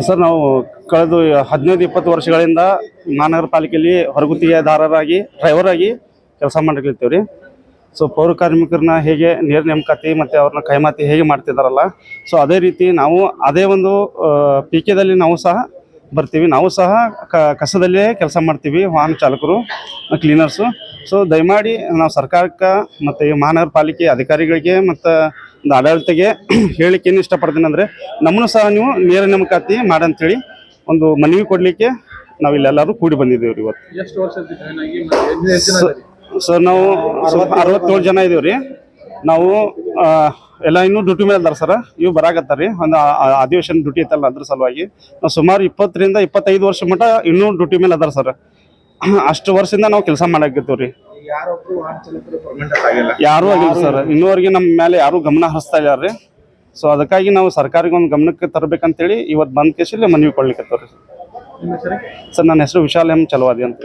Sir ನಾವು ಕಳೆದ 15-20 ವರ್ಷಗಳಿಂದ ಮಹಾನಗರ ಪಾಲಿಕೆಯಲ್ಲಿ ಹೊರಗುತ್ತಿಗೆದಾರರಾಗಿ ಡ್ರೈವರ್ ಆಗಿ ಕೆಲಸ ಮಾಡಲಿರ್ತೀವಿ ರೀ. ಸೊ ಪೌರ ಕಾರ್ಮಿಕರನ್ನ ಹೇಗೆ ನೇರ ನೇಮಕಾತಿ ಮತ್ತು ಅವ್ರನ್ನ ಕೈಮಾತಿ ಹೇಗೆ ಮಾಡ್ತಿದ್ದಾರಲ್ಲ, ಸೊ ಅದೇ ರೀತಿ ನಾವು ಅದೇ ಒಂದು ಪಿಕೆದಲ್ಲಿ ನಾವು ಸಹ ಬರ್ತೀವಿ. ನಾವು ಸಹ ಕಸದಲ್ಲೇ ಕೆಲಸ ಮಾಡ್ತೀವಿ, ವಾಹನ ಚಾಲಕರು, ಕ್ಲೀನರ್ಸು. ಸೊ ದಯಮಾಡಿ ನಾವು ಸರ್ಕಾರಕ್ಕೆ ಮತ್ತು ಈ ಮಹಾನಗರ ಪಾಲಿಕೆ ಅಧಿಕಾರಿಗಳಿಗೆ ಮತ್ತು ಒಂದು ಆಡಳಿತಕ್ಕೆ ಹೇಳಲಿಕ್ಕೆ ಏನು ಇಷ್ಟಪಡ್ತೀನಿ ಅಂದರೆ, ನಮ್ಮನ್ನು ಸಹ ನೀವು ನೇರ ನೇಮಕಾತಿ ಮಾಡಂತೇಳಿ ಒಂದು ಮನವಿ ಕೊಡಲಿಕ್ಕೆ ನಾವು ಇಲ್ಲೆಲ್ಲರೂ ಕೂಡಿ ಬಂದಿದ್ದೇವೆ ರೀ ಇವತ್ತು. ಎಷ್ಟು ವರ್ಷದ ಜಾಯ್ನ್ ಆಗಿ ಸರ್ ನಾವು 67 ಜನ ಇದ್ದೀವಿ ರೀ. ನಾವು ಎಲ್ಲ ಇನ್ನೂ ಡ್ಯೂಟಿ ಮೇಲೆ ಅದಾರ ಸರ್. ಇವು ಬರಾಕತ್ತಾರೆ ರೀ, ಒಂದು ಅಧಿವೇಶನ ಡ್ಯೂಟಿ ಐತಲ್ಲ, ಅದ್ರ ಸಲುವಾಗಿ ನಾವು ಸುಮಾರು 20-25 ವರ್ಷ ಮಟ್ಟ ಇನ್ನೂ ಡ್ಯೂಟಿ ಮೇಲೆ ಅದಾರ ಸರ್. ಅಷ್ಟು ವರ್ಷದಿಂದ ನಾವು ಕೆಲಸ ಮಾಡಾಕತ್ತೀವಿ ರೀ. ಯಾರೂ ಆಗಿಲ್ಲ ಸರ್, ಇನ್ನೂವರೆಗೆ ನಮ್ಮ ಮೇಲೆ ಯಾರೂ ಗಮನ ಹರಿಸ್ತಾ ಇಲ್ಲ ರೀ. ಸೊ ಅದಕ್ಕಾಗಿ ನಾವು ಸರ್ಕಾರಕ್ಕೆ ಒಂದು ಗಮನಕ್ಕೆ ತರಬೇಕಂತೇಳಿ ಇವತ್ತು ಬಂದ ಕೇಸಲ್ಲಿ ಮನವಿ ಕೊಡ್ಲಿಕ್ಕೆ ರೀ ಸರ್. ನನ್ನ ಹೆಸರು ವಿಶಾಲ್ ಎಂ ಚಲವಾದಿ ಅಂತ.